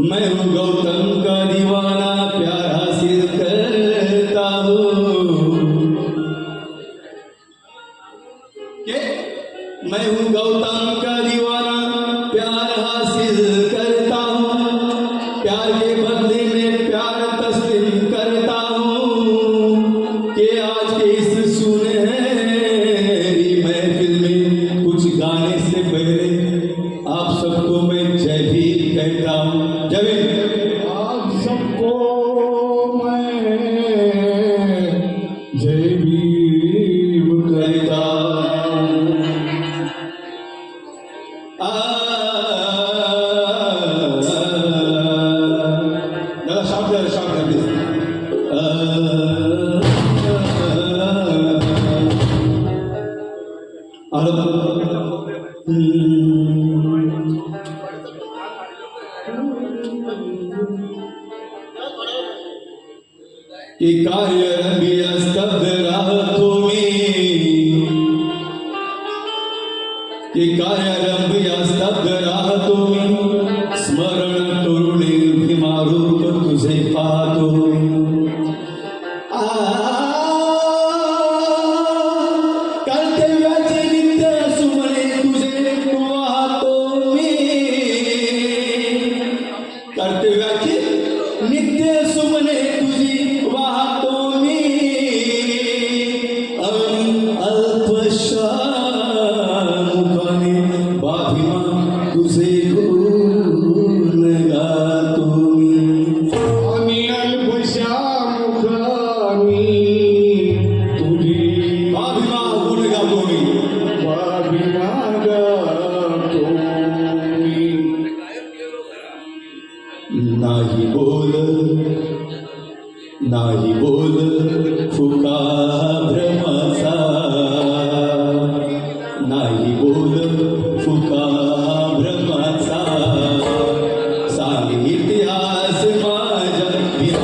मैं हूँ गौतम का दीवाना, प्यार हासिल करता हूँ। मैं हूँ गौतम का दीवाना, प्यार हासिल करता हूँ। प्यार के बदले में प्यार तस्लीम करता हूँ। कि आज के इस सुनहरी महफिल में कुछ गाने से पहले आप सबको मैं जय भीम कहता हूँ। जय भीम। आप सबको मैं जय भीम कहता हूँ। दादा शॉर्ट कर प्लीज। कि कार्य रंगिया स्तब्ध राहतों में, कि कार्य रंगिया स्तब्ध राहतों में, स्मरण तरुणी भीमारूप तुझे पाहतो। कर्तव्याचे नित्य सुमने तुझे वाहतो मी, कर्तव्याचे नित्य सुमने तुझी वाहतो मी। अल्पशा मुखाने बाधिमा तुझे गुण गातो मी। आणि अल्पशा मुखानी तुझी बाधिमा गुण गातो मी। बाभिमा गातो मी। नाही बोल